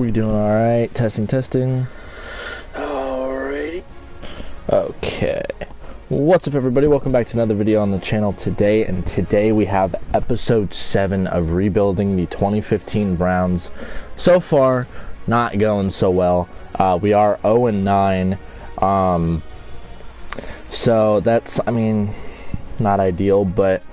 We doing alright? Testing, testing. Alrighty. Okay. What's up, everybody? Welcome back to another video on the channel today. And today we have episode 7 of rebuilding the 2015 Browns. So far, not going so well. We are 0-9. So that's, not ideal, but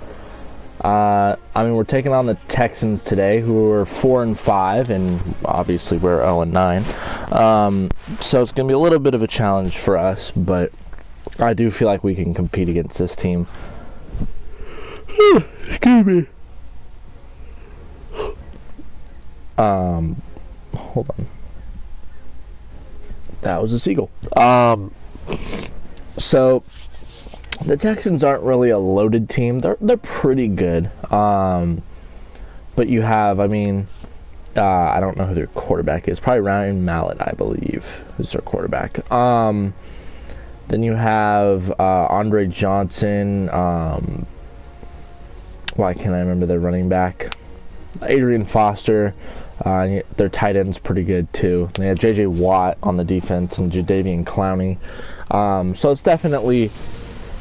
we're taking on the Texans today, who are 4-5, and obviously we're 0-9. So it's going to be a little bit of a challenge for us, but I do feel like we can compete against this team. Excuse me. Hold on. That was a seagull. So the Texans aren't really a loaded team. They're pretty good. But you have, I don't know who their quarterback is. Probably Ryan Mallett, I believe, is their quarterback. Then you have Andre Johnson. Why can't I remember their running back? Adrian Foster. Their tight end's pretty good too. They have J.J. Watt on the defense and Jadeveon Clowney. So it's definitely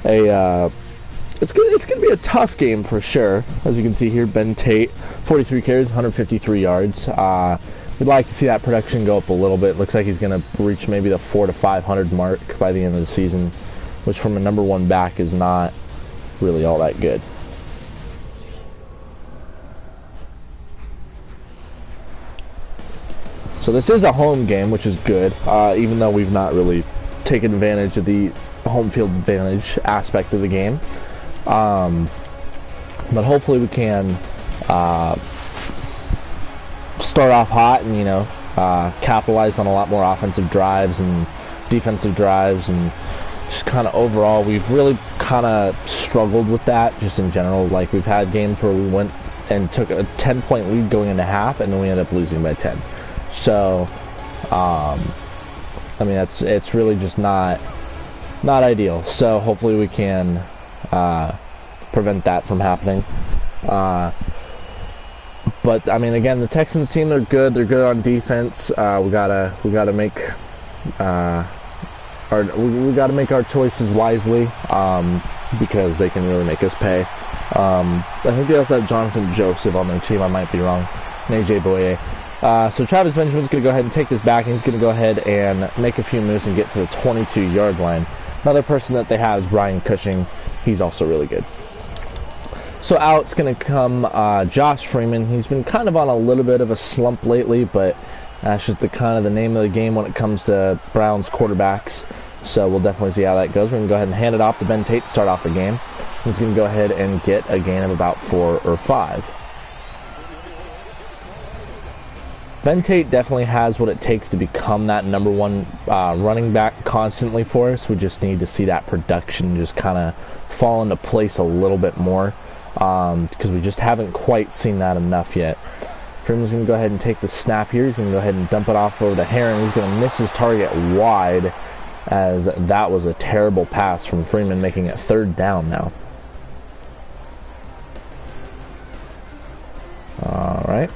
it's gonna be a tough game for sure. As you can see here, Ben Tate, 43 carries, 153 yards. We'd like to see that production go up a little bit. Looks like he's gonna reach maybe the 400 to 500 mark by the end of the season, which from a number 1 back is not really all that good. So this is a home game, which is good, even though we've not really taken advantage of the home field advantage aspect of the game. But hopefully we can start off hot and, capitalize on a lot more offensive drives and defensive drives, and just kind of overall, we've really kind of struggled with that just in general. Like, we've had games where we went and took a 10-point lead going into half, and then we ended up losing by 10. So, it's really just not ideal. So hopefully we can prevent that from happening. But again, the Texans team, they're good. They're good on defense. We gotta make our choices wisely, because they can really make us pay. I think they also have Jonathan Joseph on their team. I might be wrong. And AJ Boye. So Travis Benjamin's going to go ahead and take this back, and he's going to go ahead and make a few moves and get to the 22-yard line. Another person that they have is Brian Cushing. He's also really good. So out's going to come Josh Freeman. He's been kind of on a little bit of a slump lately, but that's just the name of the game when it comes to Browns quarterbacks. So we'll definitely see how that goes. We're going to go ahead and hand it off to Ben Tate to start off the game. He's going to go ahead and get a gain of about 4 or 5. Ben Tate definitely has what it takes to become that number 1 running back constantly for us. We just need to see that production just kind of fall into place a little bit more, because we just haven't quite seen that enough yet. Freeman's going to go ahead and take the snap here. He's going to go ahead and dump it off over to Herron. He's going to miss his target wide, as that was a terrible pass from Freeman, making it 3rd down now. All right.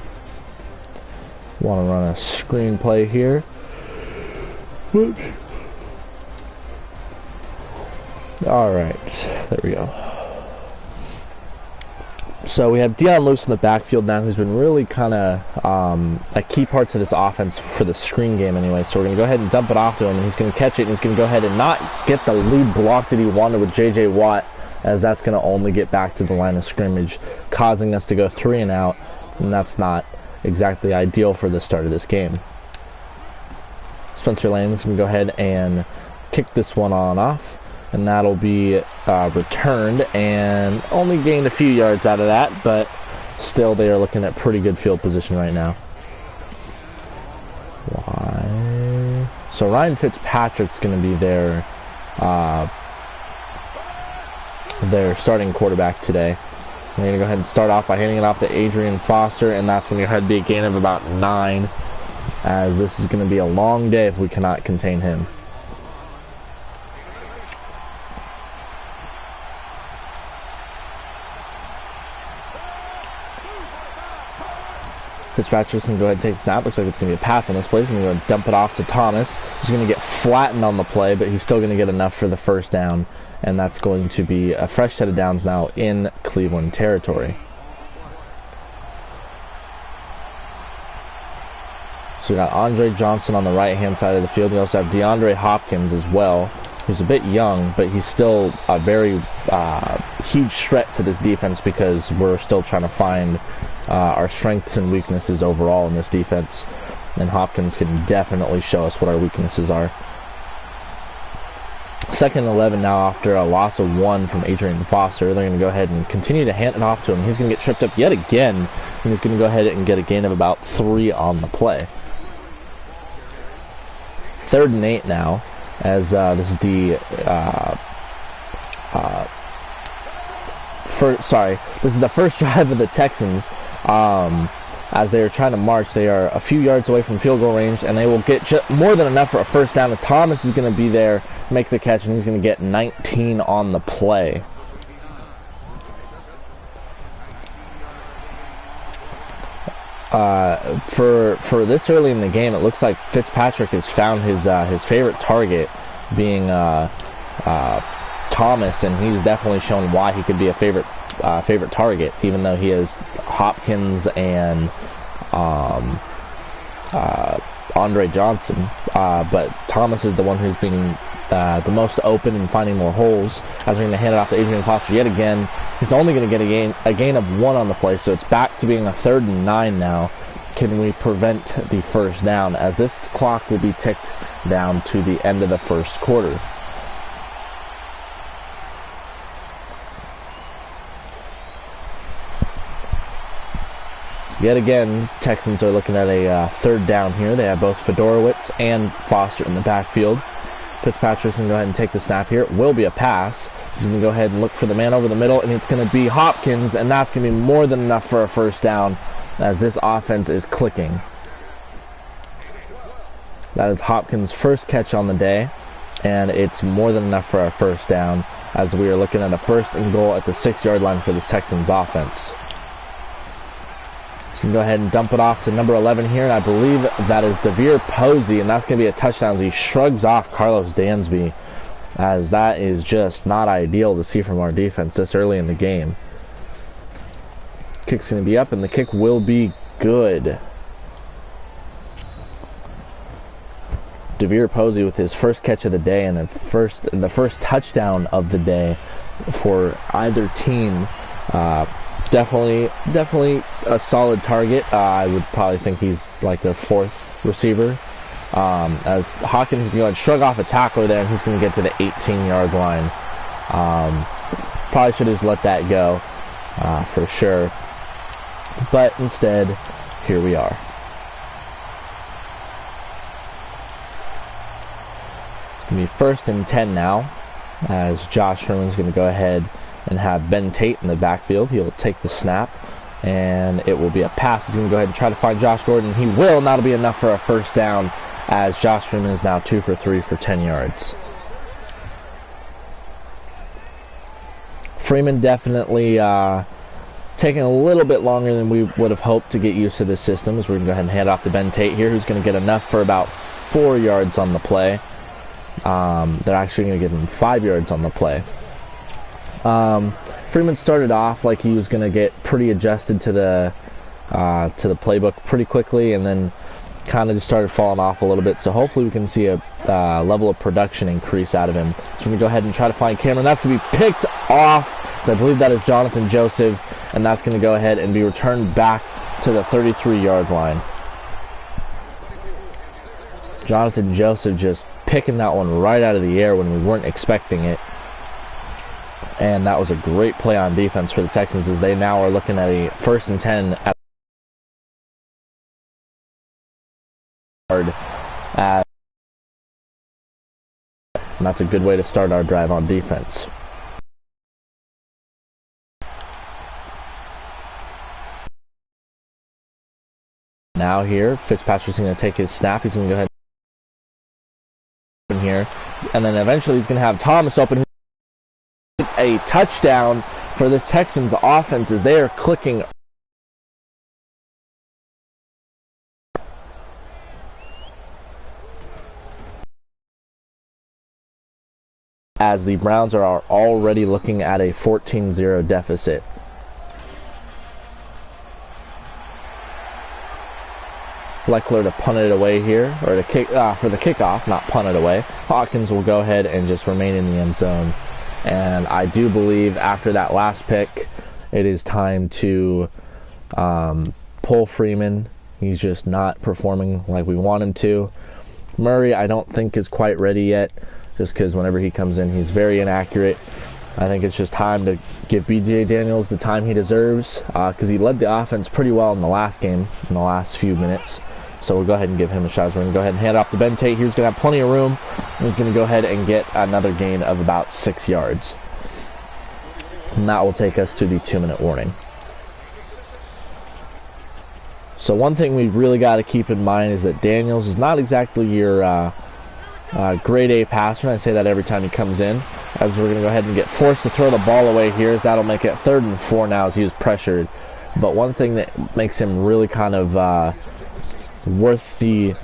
Want to run a screen play here. Whoops. Alright, there we go. So we have Dion Lewis in the backfield now, who's been really kind of a key part to this offense for the screen game anyway. So we're going to go ahead and dump it off to him, and he's going to catch it, and he's going to go ahead and not get the lead block that he wanted with J.J. Watt, as that's going to only get back to the line of scrimmage, causing us to go 3 and out, and that's not exactly ideal for the start of this game. Spencer Lane's going to go ahead and kick this one on off, and that'll be returned, and only gained a few yards out of that, but still they are looking at pretty good field position right now. Why? So Ryan Fitzpatrick's going to be their starting quarterback today. We're going to go ahead and start off by handing it off to Adrian Foster, and that's going to go ahead and be a gain of about 9, as this is going to be a long day if we cannot contain him. Fitzpatrick's going to go ahead and take the snap. Looks like it's going to be a pass on this play. He's going to go and dump it off to Thomas. He's going to get flattened on the play, but he's still going to get enough for the first down. And that's going to be a fresh set of downs now in Cleveland territory. So we got Andre Johnson on the right-hand side of the field. We also have DeAndre Hopkins as well, who's a bit young, but he's still a very huge threat to this defense because we're still trying to find our strengths and weaknesses overall in this defense. And Hopkins can definitely show us what our weaknesses are. 2nd and 11 now after a loss of 1 from Adrian Foster. They're going to go ahead and continue to hand it off to him. He's going to get tripped up yet again, and he's going to go ahead and get a gain of about 3 on the play. 3rd and 8 now, as this is the this is the first drive of the Texans. As they are trying to march, they are a few yards away from field goal range, and they will get more than enough for a first down as Thomas is going to be there, make the catch, and he's going to get 19 on the play. For this early in the game, it looks like Fitzpatrick has found his favorite target, being Thomas, and he's definitely shown why he could be a favorite target, even though he has Hopkins and Andre Johnson. But Thomas is the one who's being the most open and finding more holes. As we're going to hand it off to Adrian Foster yet again. He's only going to get a gain of 1 on the play, so it's back to being a 3rd and 9 now. Can we prevent the first down, as this clock will be ticked down to the end of the first quarter. Yet again, Texans are looking at a 3rd down here. They have both Fedorowicz and Foster in the backfield. Fitzpatrick's going to go ahead and take the snap here. It will be a pass. He's going to go ahead and look for the man over the middle, and it's going to be Hopkins, and that's going to be more than enough for a first down, as this offense is clicking. That is Hopkins' first catch on the day, and it's more than enough for a first down, as we are looking at a 1st and goal at the 6-yard line for the Texans offense. So you can go ahead and dump it off to number 11 here, and I believe that is Devere Posey, and that's going to be a touchdown as he shrugs off Carlos Dansby, as that is just not ideal to see from our defense this early in the game. Kick's going to be up, and the kick will be good. Devere Posey with his first catch of the day and the first touchdown of the day for either team. Definitely a solid target. I would probably think he's like their 4th receiver. As Hawkins is going to shrug off a tackler there, and he's going to get to the 18-yard line. Probably should have just let that go for sure. But instead, here we are. It's going to be 1st and 10 now, as Josh Herman's going to go ahead and have Ben Tate in the backfield. He'll take the snap, and it will be a pass. He's going to go ahead and try to find Josh Gordon. He will, and that'll be enough for a first down, as Josh Freeman is now 2 for 3 for 10 yards. Freeman definitely taking a little bit longer than we would have hoped to get used to this system, as we're going to go ahead and hand off to Ben Tate here, who's going to get enough for about 4 yards on the play. They're actually going to give him 5 yards on the play. Freeman started off like he was going to get pretty adjusted to the playbook pretty quickly, and then kind of just started falling off a little bit. So hopefully we can see a level of production increase out of him. So we're going to go ahead and try to find Cameron. That's going to be picked off. So I believe that is Jonathan Joseph, and that's going to go ahead and be returned back to the 33-yard line. Jonathan Joseph just picking that one right out of the air when we weren't expecting it. And that was a great play on defense for the Texans, as they now are looking at a 1st and 10 at and that's a good way to start our drive on defense. Now here, Fitzpatrick's going to take his snap. He's going to go ahead here, and then eventually he's going to have Thomas open. A touchdown for this Texans offense, as they are clicking as the Browns are already looking at a 14-0 deficit. Leckler to punt it away here, or to kick for the kickoff, not punt it away. Hawkins will go ahead and just remain in the end zone. And I do believe after that last pick, it is time to pull Freeman. He's just not performing like we want him to. Murray, I don't think is quite ready yet, just because whenever he comes in, he's very inaccurate. I think it's just time to give B.J. Daniels the time he deserves, because he led the offense pretty well in the last game, in the last few minutes. So we'll go ahead and give him a shot. We're going to go ahead and hand off to Ben Tate. He's going to have plenty of room. And he's going to go ahead and get another gain of about 6 yards. And that will take us to the 2-minute warning. So one thing we really got to keep in mind is that Daniels is not exactly your grade A passer. And I say that every time he comes in. As we're going to go ahead and get forced to throw the ball away here, as that'll make it 3rd and 4 now as he was pressured. But one thing that makes him really kind of worth the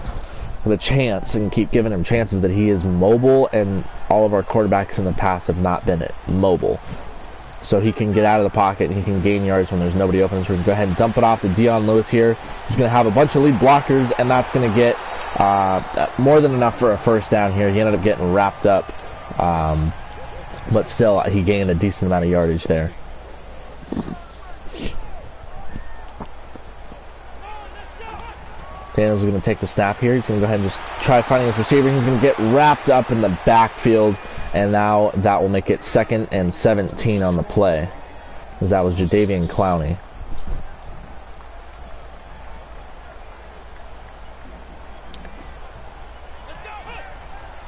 chance and keep giving him chances that he is mobile, and all of our quarterbacks in the past have not been mobile. So he can get out of the pocket and he can gain yards when there's nobody open. So we're going to go ahead and dump it off to Dion Lewis here. He's going to have a bunch of lead blockers, and that's going to get more than enough for a first down here. He ended up getting wrapped up, but still he gained a decent amount of yardage there. Daniels is going to take the snap here. He's going to go ahead and just try finding his receiver. He's going to get wrapped up in the backfield, and now that will make it 2nd and 17 on the play, as that was Jadeveon Clowney.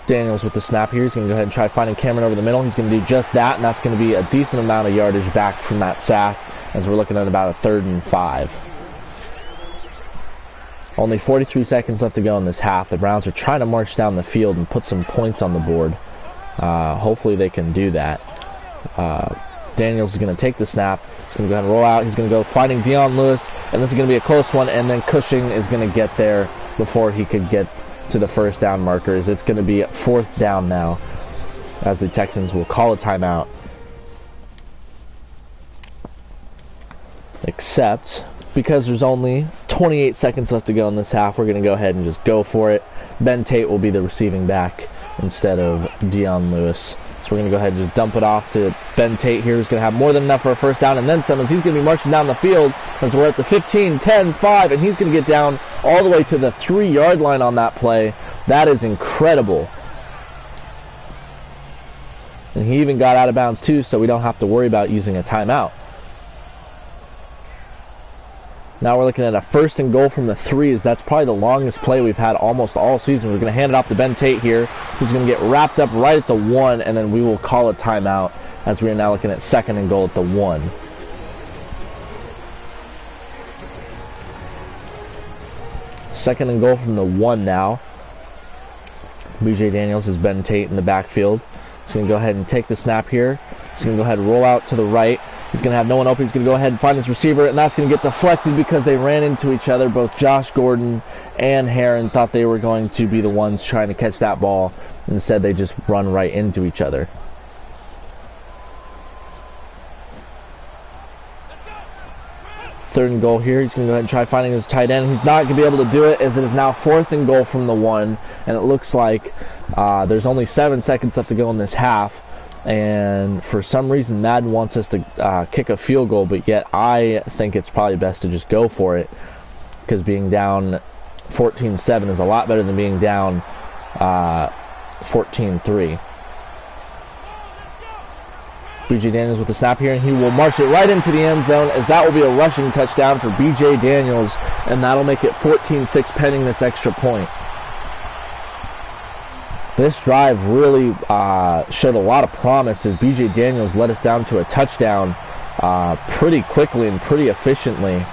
Daniels with the snap here. He's going to go ahead and try finding Cameron over the middle. He's going to do just that, and that's going to be a decent amount of yardage back from that sack, as we're looking at about a 3rd and 5. Only 43 seconds left to go in this half. The Browns are trying to march down the field and put some points on the board. Hopefully they can do that. Daniels is going to take the snap. He's going to go ahead and roll out. He's going to go finding Dion Lewis, and this is going to be a close one, and then Cushing is going to get there before he could get to the first down markers. It's going to be 4th down now, as the Texans will call a timeout. Except, because there's only 28 seconds left to go in this half, we're going to go ahead and just go for it. Ben Tate will be the receiving back instead of Dion Lewis. So we're going to go ahead and just dump it off to Ben Tate here, who's going to have more than enough for a first down, and then some, as he's going to be marching down the field as we're at the 15, 10, 5, and he's going to get down all the way to the 3-yard line on that play. That is incredible. And he even got out of bounds too, so we don't have to worry about using a timeout. Now we're looking at a 1st and goal from the 3, as that's probably the longest play we've had almost all season. We're going to hand it off to Ben Tate here, who's going to get wrapped up right at the 1, and then we will call a timeout, as we are now looking at 2nd and goal at the 1. Second and goal from the 1 now. B.J. Daniels is Ben Tate in the backfield. He's going to go ahead and take the snap here. He's going to go ahead and roll out to the right. He's going to have no one open. He's going to go ahead and find his receiver, and that's going to get deflected because they ran into each other. Both Josh Gordon and Herron thought they were going to be the ones trying to catch that ball. Instead, they just run right into each other. Third and goal here. He's going to go ahead and try finding his tight end. He's not going to be able to do it, as it is now 4th and goal from the 1, and it looks like there's only 7 seconds left to go in this half. And for some reason, Madden wants us to kick a field goal, but yet I think it's probably best to just go for it, because being down 14-7 is a lot better than being down 14-3. B.J. Daniels with the snap here, and he will march it right into the end zone, as that will be a rushing touchdown for B.J. Daniels, and that'll make it 14-6 pending this extra point. This drive really showed a lot of promise, as B.J. Daniels led us down to a touchdown pretty quickly and pretty efficiently.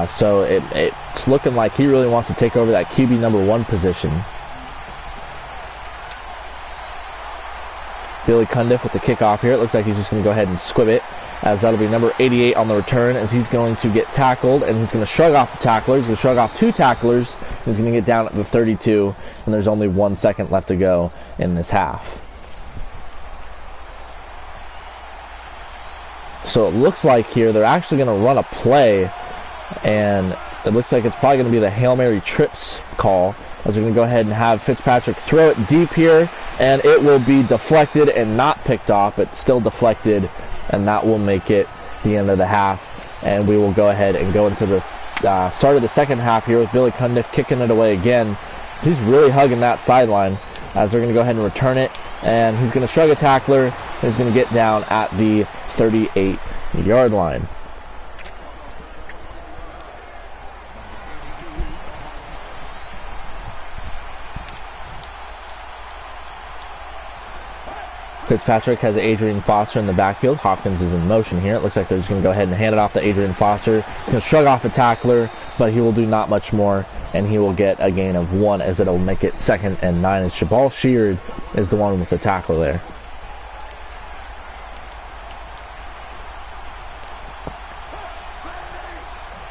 So it's looking like he really wants to take over that QB number 1 position. Billy Cundiff with the kickoff here. It looks like he's just going to go ahead and squib it, as that'll be number 88 on the return, as he's going to get tackled, and he's going to shrug off the tackler. He's going to shrug off 2 tacklers. He's going to get down at the 32, and there's only 1 second left to go in this half. So it looks like here they're actually going to run a play, and it looks like it's probably going to be the Hail Mary trips call, as we're going to go ahead and have Fitzpatrick throw it deep here, and it will be deflected and not picked off, but still deflected, and that will make it the end of the half. And we will go ahead and go into the start of the second half here with Billy Cundiff kicking it away again. He's really hugging that sideline, as they're going to go ahead and return it, and he's going to shrug a tackler. He's going to get down at the 38-yard line. Fitzpatrick has Adrian Foster in the backfield. Hopkins is in motion here. It looks like they're just going to go ahead and hand it off to Adrian Foster. He's going to shrug off a tackler, but he will do not much more, and he will get a gain of 1, as it'll make it 2nd and 9, as Jabal Sheard is the one with the tackle there.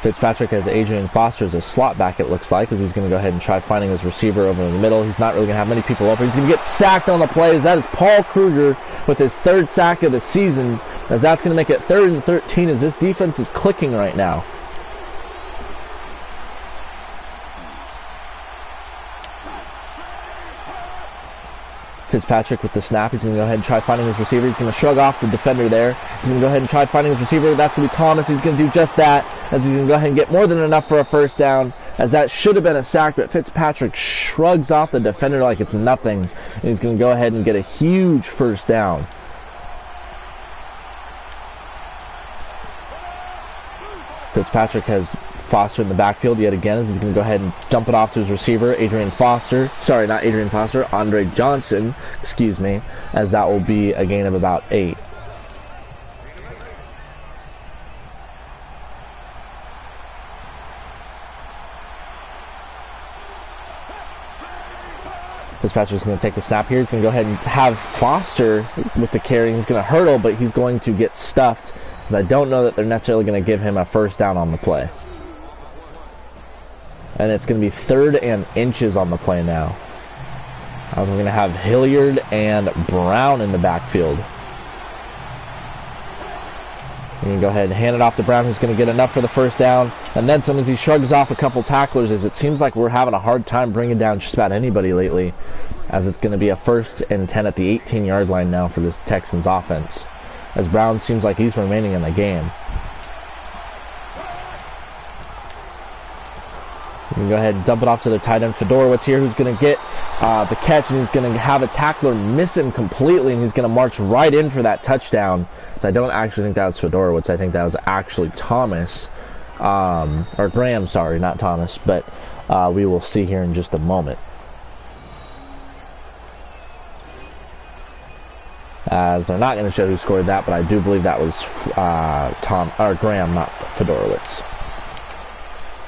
Fitzpatrick has Adrian Foster as a slot back, it looks like, as he's going to go ahead and try finding his receiver over in the middle. He's not really going to have many people open. He's going to get sacked on the play, as that is Paul Kruger with his 3rd sack of the season, as that's going to make it 3rd and 13, as this defense is clicking right now. Fitzpatrick with the snap. He's going to go ahead and try finding his receiver. He's going to shrug off the defender there. He's going to go ahead and try finding his receiver. That's going to be Thomas. He's going to do just that, as he's going to go ahead and get more than enough for a first down, as that should have been a sack, but Fitzpatrick shrugs off the defender like it's nothing. And he's going to go ahead and get a huge first down. Fitzpatrick has Foster in the backfield yet again, as he's going to go ahead and dump it off to his receiver, Andre Johnson, excuse me, as that will be a gain of about 8. Fitzpatrick's going to take the snap here. He's going to go ahead and have Foster with the carry. He's going to hurdle, but he's going to get stuffed, because I don't know that they're necessarily going to give him a first down on the play. And it's going to be 3rd and inches on the play now. We're going to have Hilliard and Brown in the backfield. We're going to go ahead and hand it off to Brown, who's going to get enough for the first down. And then some, as he shrugs off a couple tacklers, as it seems like we're having a hard time bringing down just about anybody lately, as it's going to be a 1st and 10 at the 18-yard line now for this Texans offense, as Brown seems like he's remaining in the game. We can go ahead and dump it off to the tight end Fedorowicz here, who's going to get the catch, and he's going to have a tackler miss him completely, and he's going to march right in for that touchdown. So I don't actually think that was Fedorowicz. I think that was actually Thomas, or Graham, sorry, not Thomas, but we will see here in just a moment. As they're not going to show who scored that, but I do believe that was Graham, not Fedorowicz.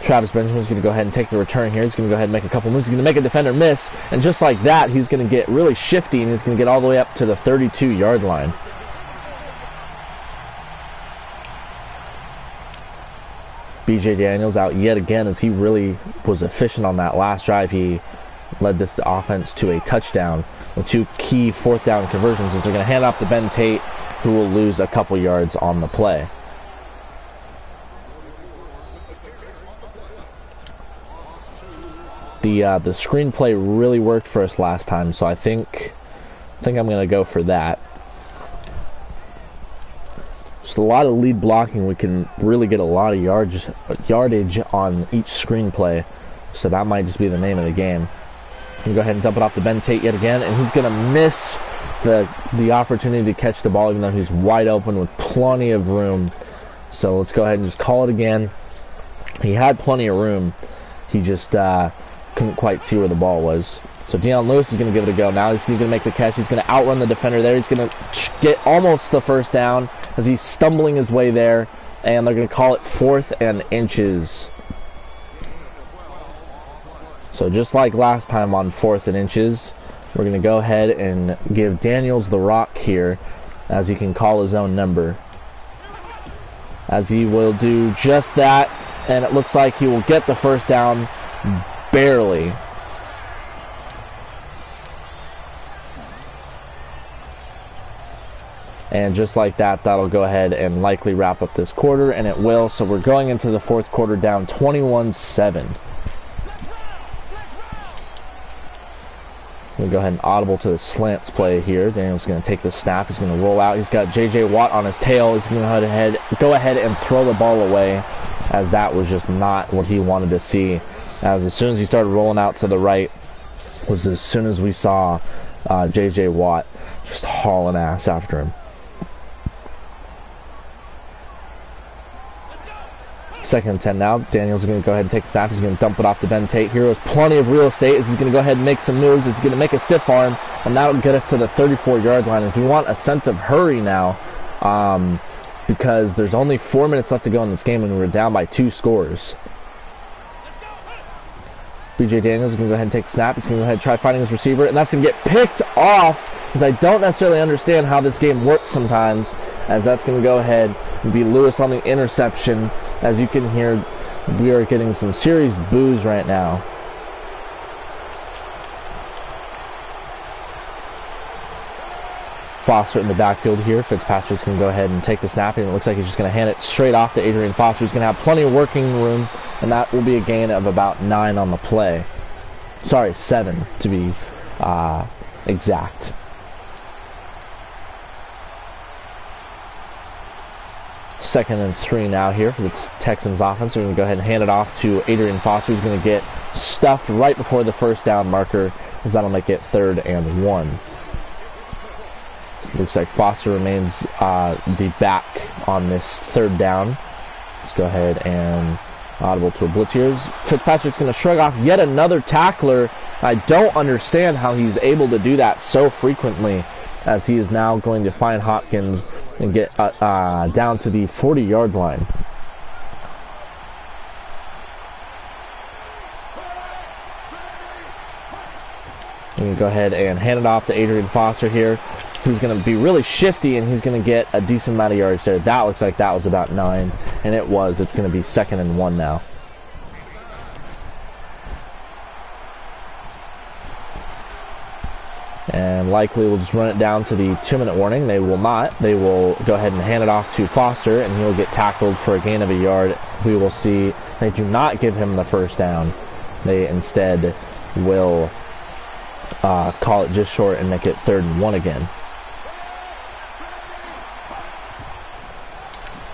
Travis Benjamin's going to go ahead and take the return here. He's going to go ahead and make a couple moves. He's going to make a defender miss, and just like that, he's going to get really shifty, and he's going to get all the way up to the 32-yard line. BJ Daniels out yet again, as he really was efficient on that last drive. He led this offense to a touchdown with 2 key 4th down conversions, as they're going to hand off to Ben Tate, who will lose a couple yards on the play. The screenplay really worked for us last time, so I think I'm going to go for that. Just a lot of lead blocking. We can really get a lot of yardage on each screenplay, so that might just be the name of the game. I'm going to go ahead and dump it off to Ben Tate yet again, and he's going to miss the opportunity to catch the ball, even though he's wide open with plenty of room. So let's go ahead and just call it again. He had plenty of room. He just couldn't quite see where the ball was. So Deion Lewis is going to give it a go. Now he's going to make the catch. He's going to outrun the defender there. He's going to get almost the first down, as he's stumbling his way there, and they're going to call it 4th and inches. So just like last time on 4th and inches, we're going to go ahead and give Daniels the rock here, as he can call his own number. As he will do just that, and it looks like he will get the first down barely. And just like that, that'll go ahead and likely wrap up this quarter, and it will. So we're going into the fourth quarter down 21-7. We'll go ahead and audible to the slants play here. Daniel's going to take the snap. He's going to roll out. He's got J.J. Watt on his tail. He's going to go ahead and throw the ball away, as that was just not what he wanted to see. As soon as he started rolling out to the right was as soon as we saw J.J. Watt just hauling ass after him. Second and 10 now. Daniels is going to go ahead and take the snap. He's going to dump it off to Ben Tate. Here is plenty of real estate. He's going to go ahead and make some moves. He's going to make a stiff arm, and that'll get us to the 34-yard line. If we want a sense of hurry now, because there's only 4 minutes left to go in this game, and we're down by 2 scores. B.J. Daniels is going to go ahead and take the snap. He's going to go ahead and try finding his receiver, and that's going to get picked off, because I don't necessarily understand how this game works sometimes, as that's going to go ahead and be Lewis on the interception. As you can hear, we are getting some serious boos right now. Foster in the backfield here. Fitzpatrick's going to go ahead and take the snap, and it looks like he's just going to hand it straight off to Adrian Foster. He's going to have plenty of working room, and that will be a gain of about 9 on the play. Sorry, 7 to be exact. Second and 3 now here for the Texans offense. We're going to go ahead and hand it off to Adrian Foster. He's going to get stuffed right before the first down marker, as that'll make it 3rd and 1. Looks like Foster remains the back on this 3rd down. Let's go ahead and audible to a blitz here. Fitzpatrick's going to shrug off yet another tackler. I don't understand how he's able to do that so frequently, as he is now going to find Hopkins and get down to the 40-yard line. We're going to go ahead and hand it off to Adrian Foster here, who's going to be really shifty, and he's going to get a decent amount of yards there. That looks like that was about 9, and it was. It's going to be 2nd and 1 now. And likely we'll just run it down to the 2-minute warning. They will not. They will go ahead and hand it off to Foster, and he'll get tackled for a gain of a yard. We will see. They do not give him the first down. They instead will call it just short and make it 3rd and 1 again.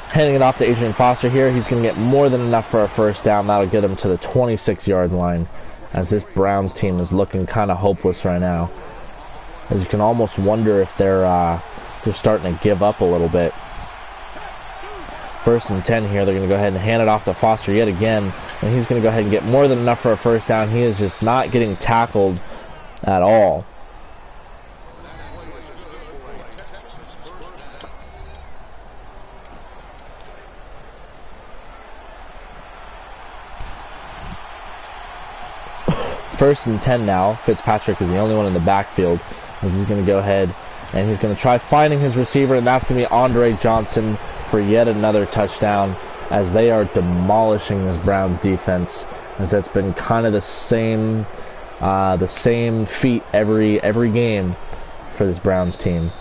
Handing it off to Adrian Foster here. He's going to get more than enough for a first down. That'll get him to the 26-yard line, as this Browns team is looking kind of hopeless right now. As you can almost wonder if they're just starting to give up a little bit. 1st and 10 here. They're going to go ahead and hand it off to Foster yet again, and he's going to go ahead and get more than enough for a first down. He is just not getting tackled at all. First and 10 now. Fitzpatrick is the only one in the backfield, as he's going to go ahead and he's going to try finding his receiver, and that's going to be Andre Johnson for yet another touchdown, as they are demolishing this Browns defense, as that's been kind of the same feat every game for this Browns team.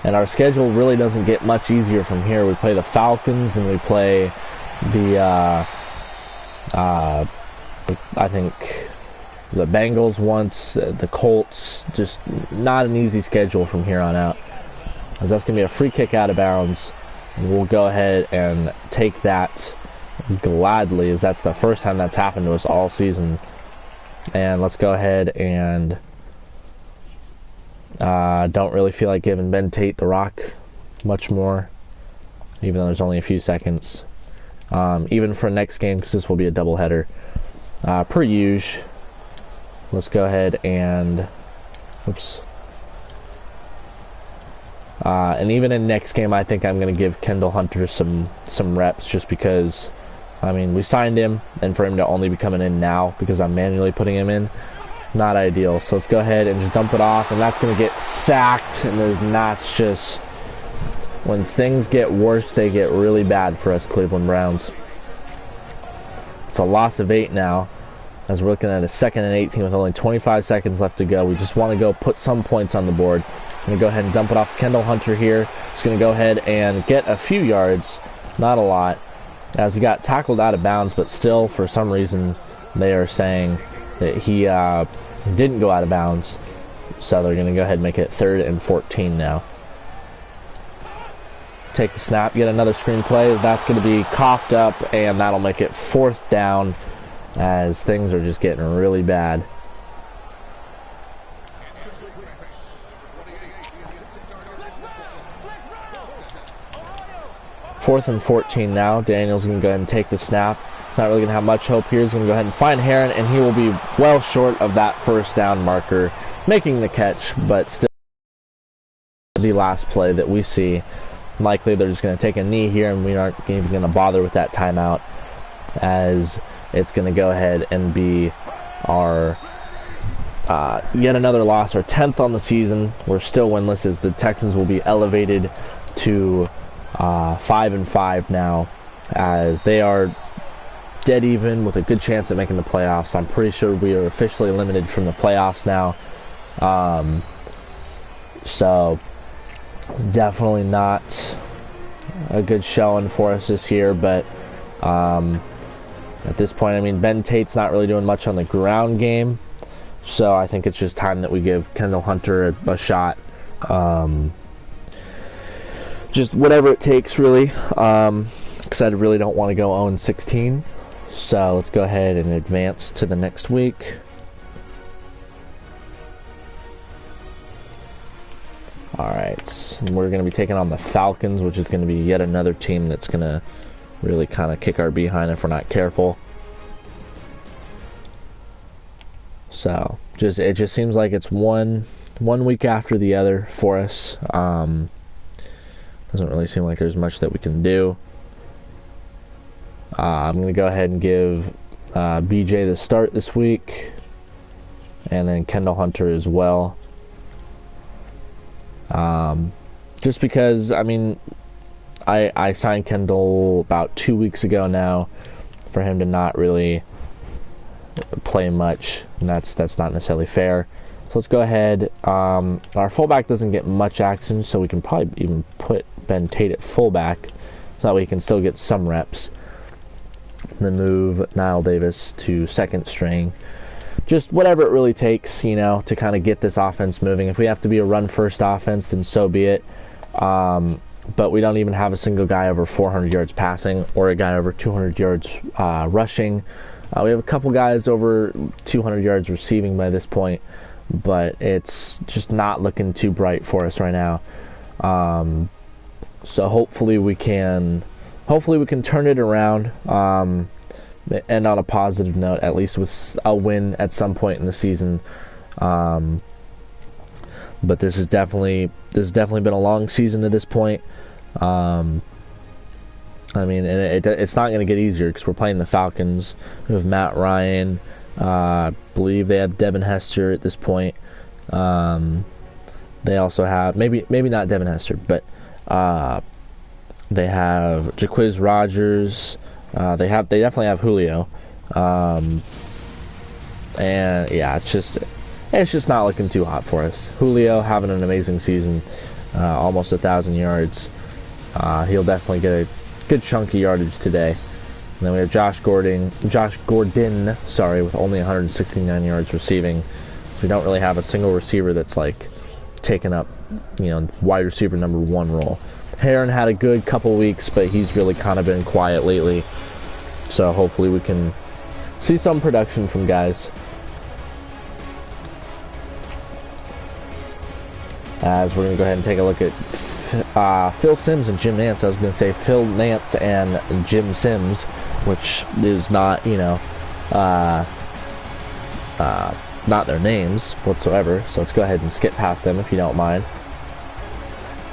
And our schedule really doesn't get much easier from here. We play the Falcons, and we play the, I think, the Bengals once, the Colts. Just not an easy schedule from here on out. As that's going to be a free kick out of bounds. And we'll go ahead and take that gladly, as that's the first time that's happened to us all season. And let's go ahead and don't really feel like giving Ben Tate the rock much more, even though there's only a few seconds. Even for next game, because this will be a doubleheader. Per usual, let's go ahead and and even in next game, I think I'm going to give Kendall Hunter some reps, just because, I mean, we signed him, and for him to only be coming in now because I'm manually putting him in, not ideal. So let's go ahead and just dump it off, and that's going to get sacked. And that's just, when things get worse, they get really bad for us Cleveland Browns. It's a loss of 8 now, as we're looking at a 2nd and 18 with only 25 seconds left to go. We just want to go put some points on the board. I'm going to go ahead and dump it off to Kendall Hunter here. He's going to go ahead and get a few yards, not a lot, as he got tackled out of bounds, but still, for some reason, they are saying that he didn't go out of bounds. So they're going to go ahead and make it 3rd and 14 now. Take the snap, get another screen play. That's going to be coughed up, and that'll make it 4th down, as things are just getting really bad. Fourth and 14 now. Daniels going to go ahead and take the snap. It's not really going to have much hope here. He's going to go ahead and find Heron, and he will be well short of that 1st down marker, making the catch, but still the last play that we see. Likely they're just going to take a knee here, and we aren't even going to bother with that timeout, as it's going to go ahead and be our yet another loss, our 10th on the season. We're still winless, as the Texans will be elevated to 5-5 now, as they are dead even with a good chance at making the playoffs. I'm pretty sure we are officially eliminated from the playoffs now. So definitely not a good showing for us this year, but at this point, I mean, Ben Tate's not really doing much on the ground game, so I think it's just time that we give Kendall Hunter a shot. Just whatever it takes, really, because I really don't want to go 0-16. So let's go ahead and advance to the next week. Alright, we're going to be taking on the Falcons, which is going to be yet another team that's going to really kind of kick our behind if we're not careful. So, it just seems like it's one week after the other for us. Doesn't really seem like there's much that we can do. I'm going to go ahead and give BJ the start this week, and then Kendall Hunter as well. Just because, I mean, I signed Kendall about 2 weeks ago now for him to not really play much, and that's not necessarily fair. So let's go ahead. Our fullback doesn't get much action, so we can probably even put Ben Tate at fullback, so that way he can still get some reps. And then move Niall Davis to 2nd string. Just whatever it really takes, you know, to kind of get this offense moving. If we have to be a run-first offense, then so be it. But we don't even have a single guy over 400 yards passing or a guy over 200 yards rushing. We have a couple guys over 200 yards receiving by this point, but it's just not looking too bright for us right now. So hopefully we can turn it around, end on a positive note, at least with a win at some point in the season. But this has definitely been a long season to this point. I mean, and it's not going to get easier because we're playing the Falcons, who have Matt Ryan. I believe they have Devin Hester at this point. They also have maybe not Devin Hester, but they have Jaquiz Rogers. They definitely have Julio. And yeah, it's just not looking too hot for us. Julio having an amazing season, almost 1,000 yards. He'll definitely get a good chunky yardage today. And then we have Josh Gordon, with only 169 yards receiving. So we don't really have a single receiver that's like taken up, wide receiver number 1 role. Heron had a good couple weeks, but he's really kind of been quiet lately. So hopefully we can see some production from guys. As we're going to go ahead and take a look at Phil Simms and Jim Nance. I was going to say Phil Nance and Jim Sims, which is not, not their names whatsoever. So let's go ahead and skip past them if you don't mind.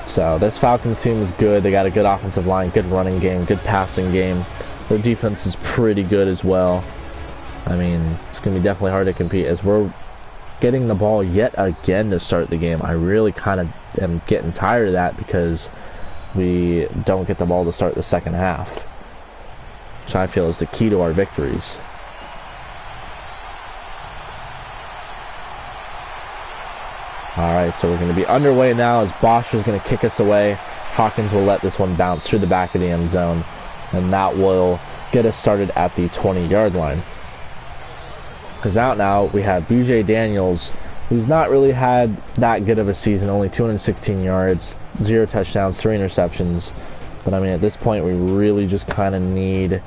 So this Falcons team is good. They got a good offensive line, good running game, good passing game. Their defense is pretty good as well. I mean, it's going to be definitely hard to compete as we're getting the ball yet again to start the game. I really kind of am getting tired of that because we don't get the ball to start the second half, which I feel is the key to our victories. Alright, so we're going to be underway now as Bosch is going to kick us away. Hawkins will let this one bounce through the back of the end zone, and that will get us started at the 20-yard line. Because out now we have BJ Daniels, who's not really had that good of a season, only 216 yards, 0 touchdowns, 3 interceptions. But I mean, at this point, we really just kind of need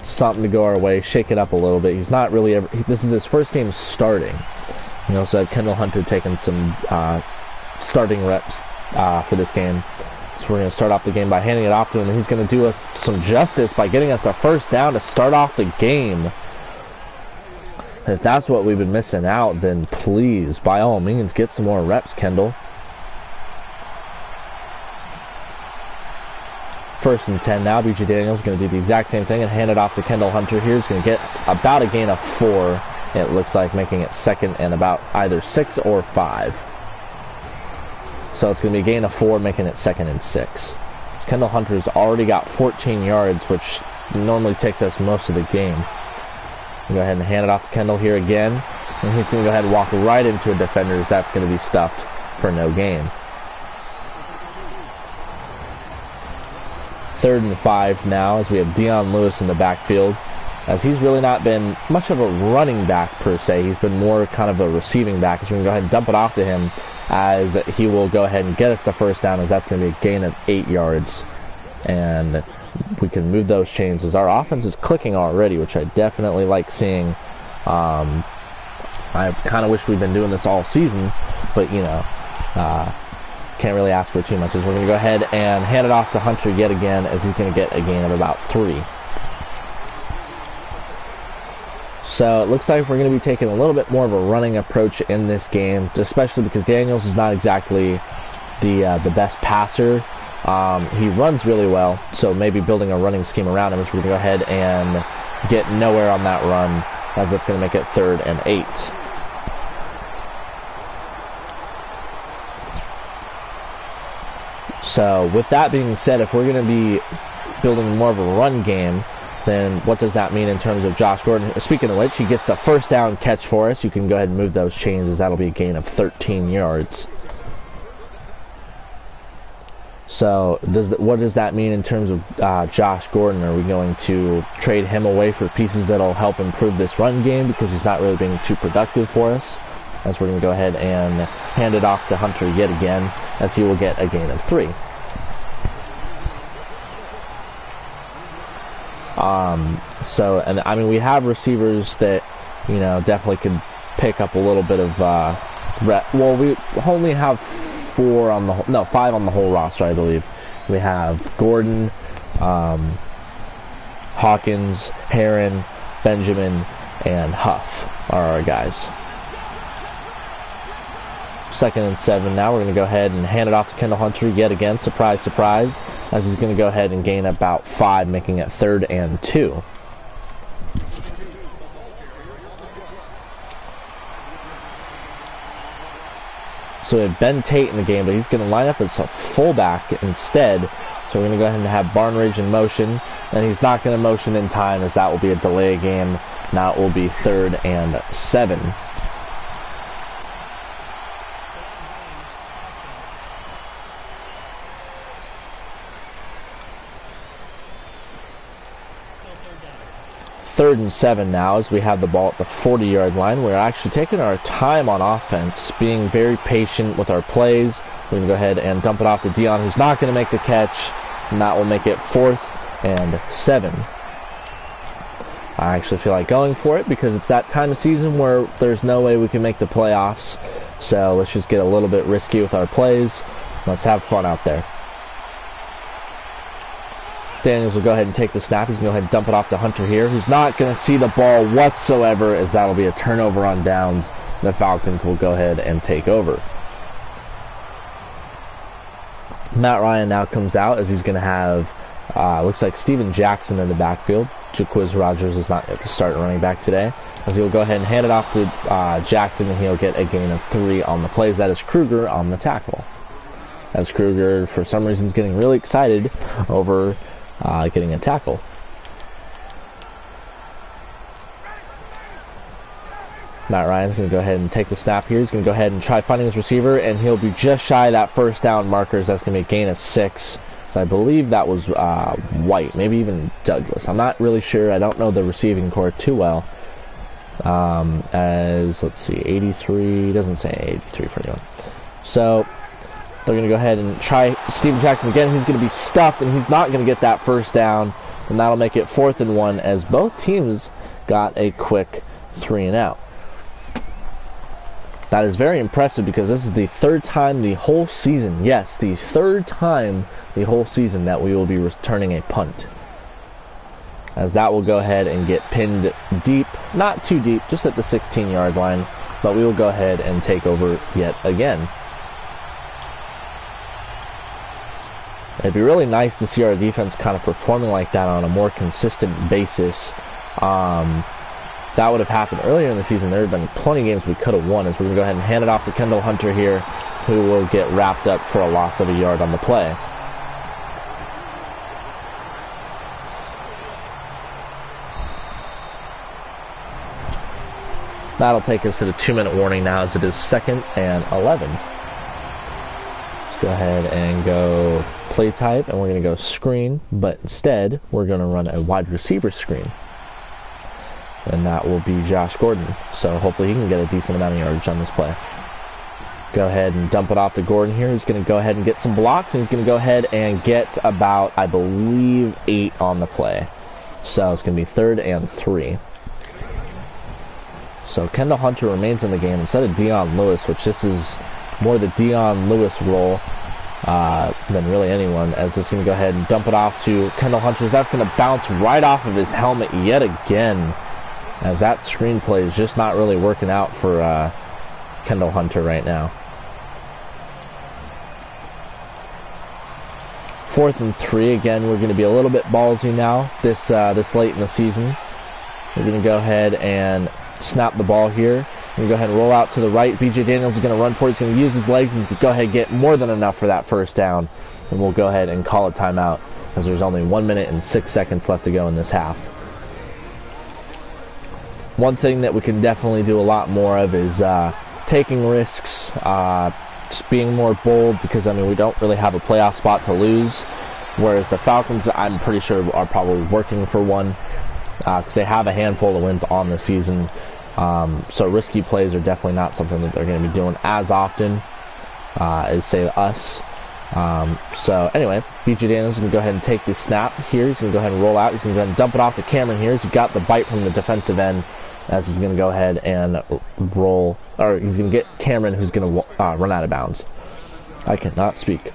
something to go our way, shake it up a little bit. He's not really ever, this is his first game starting. We also have Kendall Hunter taking some starting reps for this game. So we're going to start off the game by handing it off to him, and he's going to do us some justice by getting us a first down to start off the game. If that's what we've been missing out, then please, by all means, get some more reps, Kendall. 1st and 10 now. BJ Daniels is going to do the exact same thing and hand it off to Kendall Hunter here. He's going to get about a gain of 4, it looks like, making it 2nd and about either 6 or 5. So it's going to be a gain of 4, making it 2nd and 6. Kendall Hunter's already got 14 yards, which normally takes us most of the game. We'll go ahead and hand it off to Kendall here again. And he's going to go ahead and walk right into a defender, as that's going to be stuffed for no gain. 3rd and 5 now, as we have Dion Lewis in the backfield. As he's really not been much of a running back per se. He's been more kind of a receiving back. So we're going to go ahead and dump it off to him, as he will go ahead and get us the first down, as that's going to be a gain of 8 yards. And we can move those chains as our offense is clicking already, which I definitely like seeing. I kind of wish we'd been doing this all season, but you know, can't really ask for too much. As we're going to go ahead and hand it off to Hunter yet again, as he's going to get a gain of about 3. So it looks like we're going to be taking a little bit more of a running approach in this game, especially because Daniels is not exactly the best passer. He runs really well, so maybe building a running scheme around him, which we're going to go ahead and get nowhere on that run, as that's going to make it 3rd and 8. So with that being said, if we're going to be building more of a run game, then what does that mean in terms of Josh Gordon? Speaking of which, he gets the first down catch for us. You can go ahead and move those chains, as that'll be a gain of 13 yards. So what does that mean in terms of Josh Gordon? Are we going to trade him away for pieces that'll help improve this run game, because he's not really being too productive for us? As we're going to go ahead and hand it off to Hunter yet again, as he will get a gain of 3. And I mean, we have receivers that, you know, definitely could pick up a little bit of well, we only have 5 on the whole roster, I believe. We have Gordon, Hawkins, Heron, Benjamin, and Huff are our guys. 2nd and 7 now. We're going to go ahead and hand it off to Kendall Hunter yet again. Surprise, surprise. As he's going to go ahead and gain about 5, making it 3rd and 2. So we have Ben Tate in the game, but he's going to line up as a fullback instead. So we're going to go ahead and have Barnridge in motion. And he's not going to motion in time, as that will be a delay game. Now it will be 3rd and 7. Third and 7 now, as we have the ball at the 40-yard line. We're actually taking our time on offense, being very patient with our plays. We're going to go ahead and dump it off to Dion, who's not going to make the catch, and that will make it 4th and 7. I actually feel like going for it, because it's that time of season where there's no way we can make the playoffs. So let's just get a little bit risky with our plays. Let's have fun out there. Daniels will go ahead and take the snap. He's going to go ahead and dump it off to Hunter here, who's not going to see the ball whatsoever, as that'll be a turnover on downs. The Falcons will go ahead and take over. Matt Ryan now comes out, as he's going to have, looks like Steven Jackson in the backfield. Jaquiz Rogers is not at the start running back today, as he'll go ahead and hand it off to Jackson, and he'll get a gain of 3 on the plays. That is Kruger on the tackle. As Kruger, for some reason, is getting really excited over getting a tackle. Matt Ryan's going to go ahead and take the snap here. He's going to go ahead and try finding his receiver, and he'll be just shy of that first down markers. That's going to be a gain of 6. So I believe that was White, maybe even Douglas. I'm not really sure. I don't know the receiving core too well. As, let's see, 83, doesn't say 83 for anyone. So they're going to go ahead and try Steven Jackson again. He's going to be stuffed, and he's not going to get that first down. And that'll make it 4th and 1 as both teams got a quick 3 and out. That is very impressive because this is the 3rd time the whole season, yes, the 3rd time the whole season that we will be returning a punt. As that will go ahead and get pinned deep, not too deep, just at the 16-yard line, but we will go ahead and take over yet again. It'd be really nice to see our defense kind of performing like that on a more consistent basis. That would have happened earlier in the season. There have been plenty of games we could have won, as we're going to go ahead and hand it off to Kendall Hunter here, who will get wrapped up for a loss of a yard on the play. That'll take us to the 2-minute warning now, as it is 2nd and 11. Let's go ahead and go play type, and we're going to go screen, but instead we're going to run a wide receiver screen. And that will be Josh Gordon. So hopefully he can get a decent amount of yardage on this play. Go ahead and dump it off to Gordon here. He's going to go ahead and get some blocks, and he's going to go ahead and get about, I believe, 8 on the play. So it's going to be 3rd and 3. So Kendall Hunter remains in the game instead of Dion Lewis, which this is more the Dion Lewis role than really anyone, as this is going to go ahead and dump it off to Kendall Hunter. That's going to bounce right off of his helmet yet again, as that screenplay is just not really working out for Kendall Hunter right now. 4th and 3. Again, we're going to be a little bit ballsy now this late in the season. We're going to go ahead and snap the ball here. We're going to go ahead and roll out to the right. BJ Daniels is going to run for it. He's going to use his legs. He's going to go ahead and get more than enough for that first down. And we'll go ahead and call a timeout, as there's only 1 minute and 6 seconds left to go in this half. One thing that we can definitely do a lot more of is taking risks, just being more bold, because, I mean, we don't really have a playoff spot to lose, whereas the Falcons, I'm pretty sure, are probably working for one, because they have a handful of wins on the season. So risky plays are definitely not something that they're going to be doing as often as, say, us. So anyway, BJ Daniels is going to go ahead and take this snap here. He's going to go ahead and roll out. He's going to go ahead and dump it off to Cameron here. He's got the bite from the defensive end, as he's going to go ahead and roll, or he's going to get Cameron, who's going to run out of bounds. I cannot speak.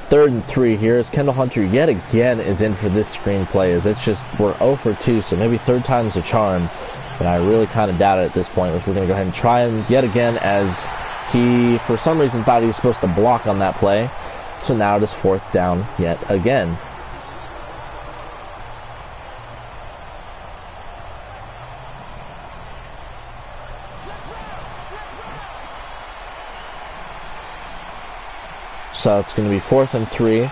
3rd and 3 here, as Kendall Hunter yet again is in for this screenplay, as it's just, we're 0 for 2, so maybe 3rd time's a charm, but I really kind of doubt it at this point, which we're going to go ahead and try him yet again, as he, for some reason, thought he was supposed to block on that play. So now it is 4th down yet again. So it's going to be 4th and 3.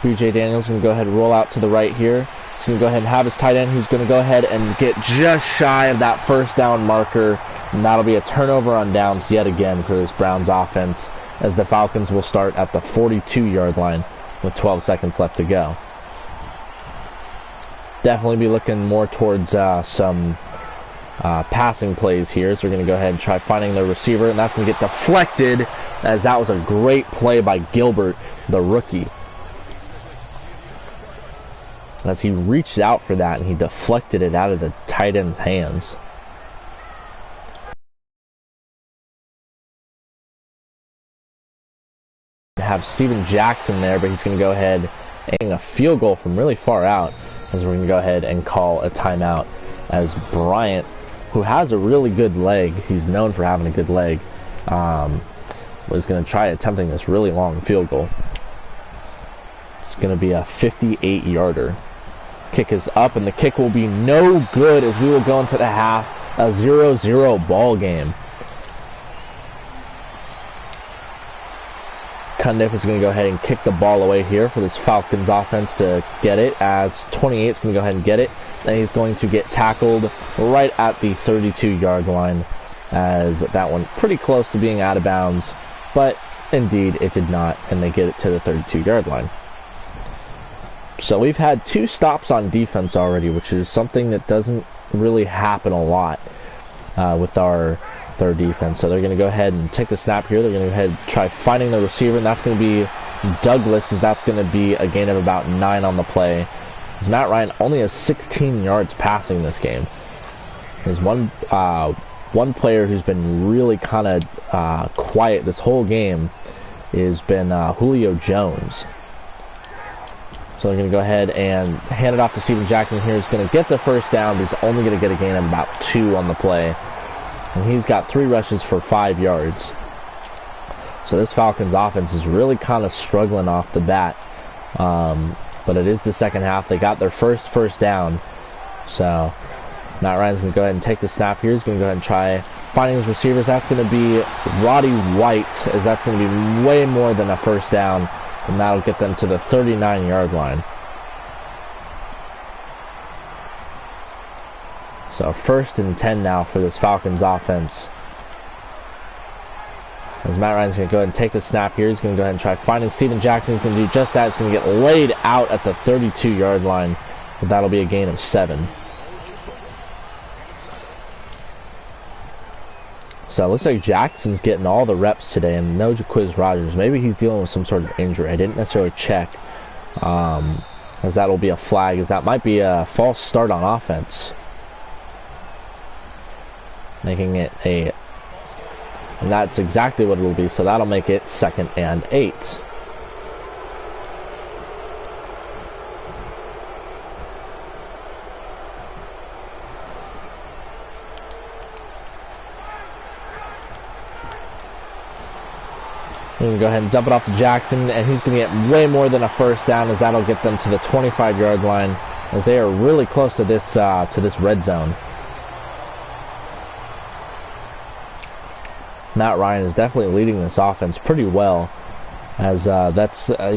BJ Daniels is going to go ahead and roll out to the right here. He's going to go ahead and have his tight end, who's going to go ahead and get just shy of that first down marker. And that'll be a turnover on downs yet again for this Browns offense, as the Falcons will start at the 42-yard line with 12 seconds left to go. Definitely be looking more towards some passing plays here. So we're going to go ahead and try finding the receiver, and that's going to get deflected, as that was a great play by Gilbert, the rookie, as he reached out for that and he deflected it out of the tight end's hands. Have Steven Jackson there, but he's going to go ahead and a field goal from really far out, as we're going to go ahead and call a timeout, as Bryant, who has a really good leg, he's known for having a good leg, was going to try attempting this really long field goal. It's going to be a 58-yarder. Kick is up, and the kick will be no good, as we will go into the half, a 0-0 ball game. Cundiff is going to go ahead and kick the ball away here for this Falcons offense to get it, as 28 is going to go ahead and get it, and he's going to get tackled right at the 32-yard line, as that one pretty close to being out of bounds, but indeed it did not, and they get it to the 32-yard line. So we've had 2 stops on defense already, which is something that doesn't really happen a lot with our third defense. So they're going to go ahead and take the snap here. They're going to go ahead and try finding the receiver, and that's going to be Douglas, as that's going to be a gain of about 9 on the play. As Matt Ryan only has 16 yards passing this game. There's one player who's been really kind of quiet this whole game has been Julio Jones. So they're going to go ahead and hand it off to Steven Jackson here. He's going to get the first down, but he's only going to get a gain of about 2 on the play. And he's got 3 rushes for 5 yards. So this Falcons offense is really kind of struggling off the bat. But it is the second half. They got their first down. So Matt Ryan's going to go ahead and take the snap here. He's going to go ahead and try finding his receivers. That's going to be Roddy White, as that's going to be way more than a first down. And that'll get them to the 39-yard line. So 1st and 10 now for this Falcons offense. As Matt Ryan's going to go ahead and take the snap here. He's going to go ahead and try finding Steven Jackson. He's going to do just that. He's going to get laid out at the 32-yard line. But that'll be a gain of 7. So it looks like Jackson's getting all the reps today, and no Jaquiz Rogers. Maybe he's dealing with some sort of injury. I didn't necessarily check, as that'll be a flag, as that might be a false start on offense. Making it and that's exactly what it'll be, so that'll make it 2nd and 8. We're going to go ahead and dump it off to Jackson, and he's going to get way more than a first down, as that'll get them to the 25-yard line, as they are really close to this red zone. Matt Ryan is definitely leading this offense pretty well, as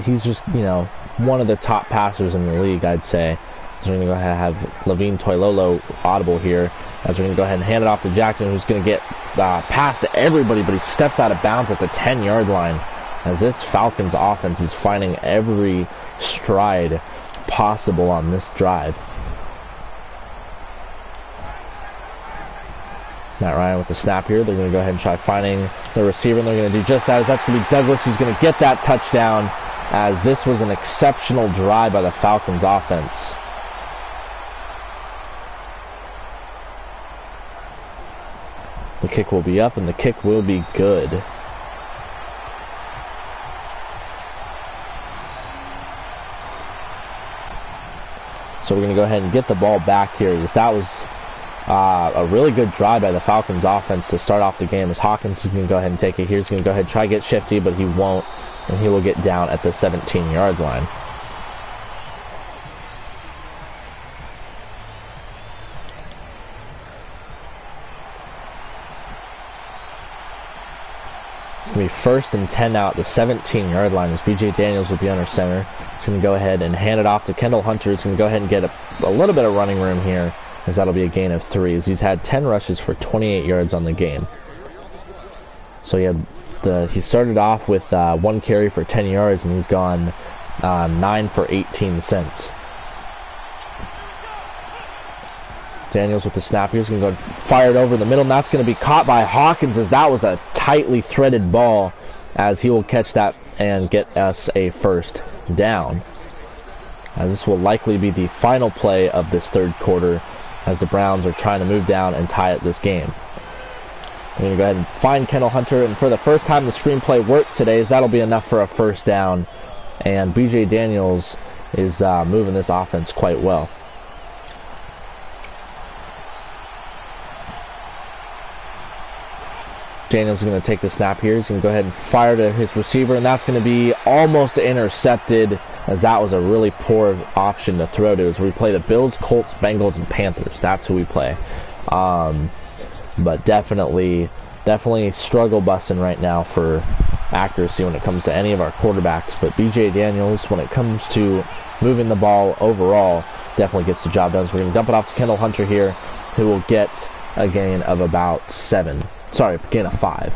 he's just, one of the top passers in the league, I'd say. So we're going to go ahead and have Levine Toilolo audible here, as we're going to go ahead and hand it off to Jackson, who's going to get past everybody, but he steps out of bounds at the 10-yard line, as this Falcons offense is finding every stride possible on this drive. Matt Ryan with the snap here. They're going to go ahead and try finding the receiver, and they're going to do just that, as that's going to be Douglas who's going to get that touchdown, as this was an exceptional drive by the Falcons offense. The kick will be up, and the kick will be good. So we're going to go ahead and get the ball back here, as that was a really good drive by the Falcons offense to start off the game, as Hawkins is going to go ahead and take it here. He's going to go ahead and try to get shifty, but he won't, and he will get down at the 17-yard line. It's going to be 1st and 10 now at the 17-yard line, as B.J. Daniels will be under center. He's going to go ahead and hand it off to Kendall Hunter. He's going to go ahead and get a little bit of running room here, as that'll be a gain of 3, as he's had 10 rushes for 28 yards on the game. So he started off with 1 carry for 10 yards, and he's gone 9 for 18 since. Daniels with the snap here. He's going to go fire it over the middle, and that's going to be caught by Hawkins, as that was a tightly threaded ball, as he will catch that and get us a first down. As this will likely be the final play of this third quarter, as the Browns are trying to move down and tie up this game. We're going to go ahead and find Kendall Hunter, and for the first time the screenplay works today, as that'll be enough for a first down, and B.J. Daniels is moving this offense quite well. Daniels is going to take the snap here. He's going to go ahead and fire to his receiver, and that's going to be almost intercepted, as that was a really poor option to throw to, as we play the Bills, Colts, Bengals, and Panthers. That's who we play. But definitely struggle busting right now for accuracy when it comes to any of our quarterbacks, but BJ Daniels, when it comes to moving the ball overall, definitely gets the job done. So we're going to dump it off to Kendall Hunter here, who will get a gain of about 7. Sorry, gain of 5.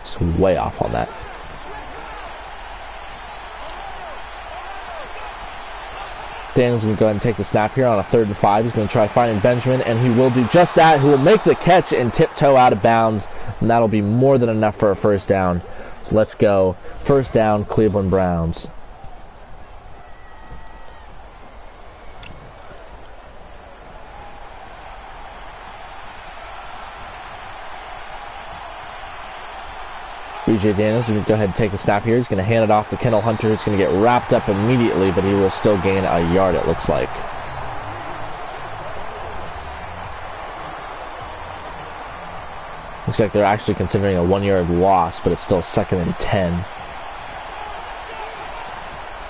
It's way off on that. Daniels going to go ahead and take the snap here on a 3rd and 5. He's going to try finding Benjamin, and he will do just that. He will make the catch and tiptoe out of bounds, and that'll be more than enough for a first down. Let's go. First down, Cleveland Browns. BJ Daniels is going to go ahead and take the snap here. He's going to hand it off to Kendall Hunter. It's going to get wrapped up immediately, but he will still gain a yard, it looks like. Looks like they're actually considering a 1-yard loss, but it's still 2nd and 10.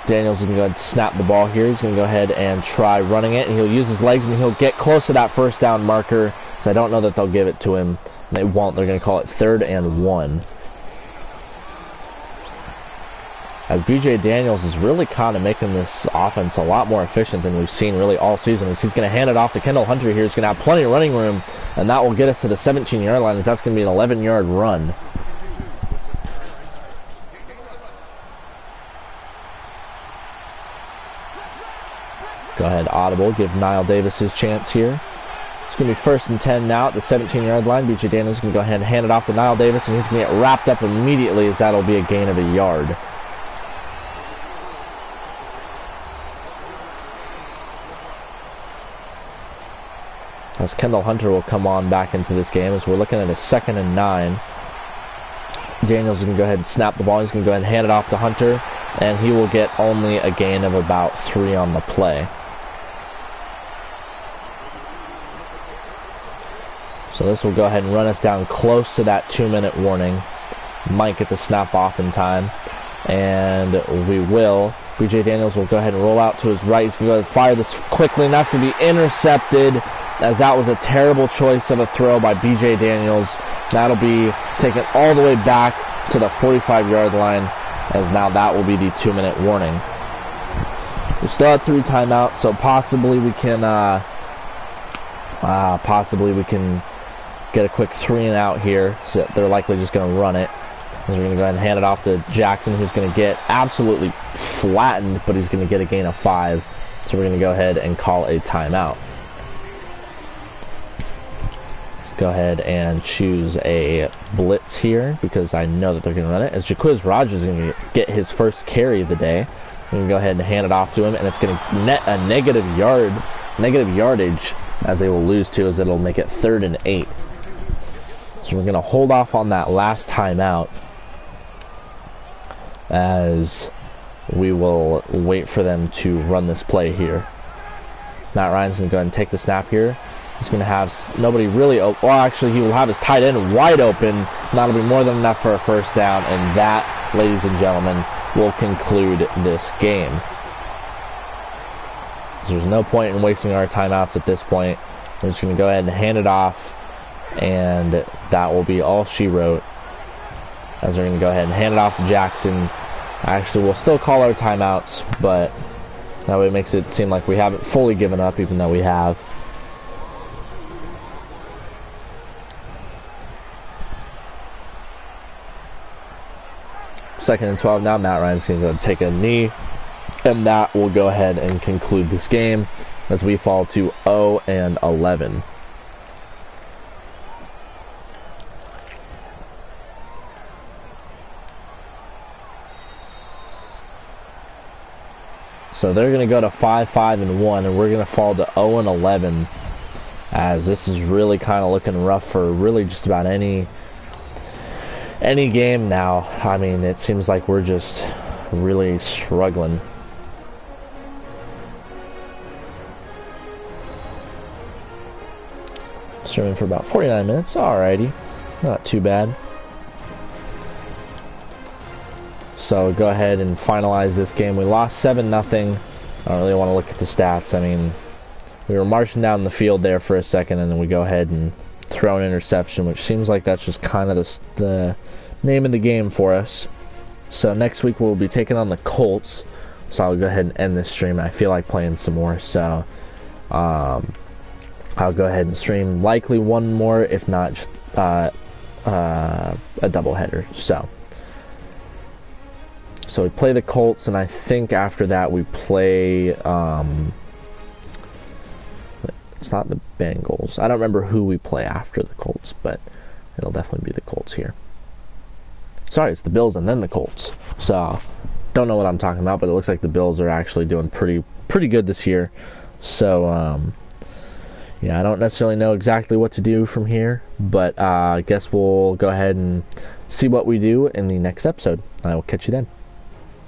Daniels is going to go ahead and snap the ball here. He's going to go ahead and try running it, and he'll use his legs, and he'll get close to that first down marker. So I don't know that they'll give it to him. They won't. They're going to call it 3rd and 1. As BJ Daniels is really kind of making this offense a lot more efficient than we've seen really all season. As he's going to hand it off to Kendall Hunter here. He's going to have plenty of running room, and that will get us to the 17-yard line, as that's going to be an 11-yard run. Go ahead, audible. Give Niall Davis his chance here. It's going to be 1st and 10 now at the 17-yard line. BJ Daniels is going to go ahead and hand it off to Niall Davis, and he's going to get wrapped up immediately, as that'll be a gain of a yard. As Kendall Hunter will come on back into this game, as we're looking at a 2nd and 9. Daniels is going to go ahead and snap the ball. He's going to go ahead and hand it off to Hunter, and he will get only a gain of about 3 on the play. So this will go ahead and run us down close to that 2-minute warning. Might get the snap off in time, and we will. BJ Daniels will go ahead and roll out to his right. He's going to go ahead and fire this quickly, and that's going to be intercepted, as that was a terrible choice of a throw by BJ Daniels. That'll be taken all the way back to the 45-yard line, as now that will be the 2-minute warning. We still have 3 timeouts, so possibly we can get a quick 3 and out here. So they're likely just going to run it. As we're going to go ahead and hand it off to Jackson, who's going to get absolutely flattened, but he's going to get a gain of 5. So we're going to go ahead and call a timeout. Go ahead and choose a blitz here, because I know that they're going to run it. As Jaquiz Rogers is going to get his first carry of the day, we're going to go ahead and hand it off to him, and it's going to net a negative yardage, as they will lose to, as it'll make it 3rd and 8. So we're going to hold off on that last timeout, as we will wait for them to run this play here. Matt Ryan's going to go ahead and take the snap here. He's going to have nobody really open. Well, actually, he will have his tight end wide open. That'll be more than enough for a first down. And that, ladies and gentlemen, will conclude this game. There's no point in wasting our timeouts at this point. We're just going to go ahead and hand it off. And that will be all she wrote. As we're going to go ahead and hand it off to Jackson. Actually, we'll still call our timeouts, but that way it makes it seem like we haven't fully given up, even though we have. 2nd and 12 now. Matt Ryan's going to go take a knee, and that will go ahead and conclude this game, as we fall to 0 and 11. So they're going to go to 5-5 and 1, and we're going to fall to 0 and 11, as this is really kind of looking rough for really just about any game now. I mean, it seems like we're just really struggling. Streaming for about 49 minutes. Alrighty, not too bad. So go ahead and finalize this game. We lost 7-0. I don't really want to look at the stats. I mean, we were marching down the field there for a second, and then we go ahead and throw an interception, which seems like that's just kind of the name of the game for us. So next week we'll be taking on the Colts. So I'll go ahead and end this stream. I feel like playing some more, so I'll go ahead and stream likely one more, if not just a doubleheader. So we play the Colts, and I think after that we play it's not the Bengals. I don't remember who we play after the Colts, but it'll definitely be the Colts here. Sorry, it's the Bills and then the Colts. So don't know what I'm talking about, but it looks like the Bills are actually doing pretty good this year. So yeah, I don't necessarily know exactly what to do from here, but I guess we'll go ahead and see what we do in the next episode. I will catch you then.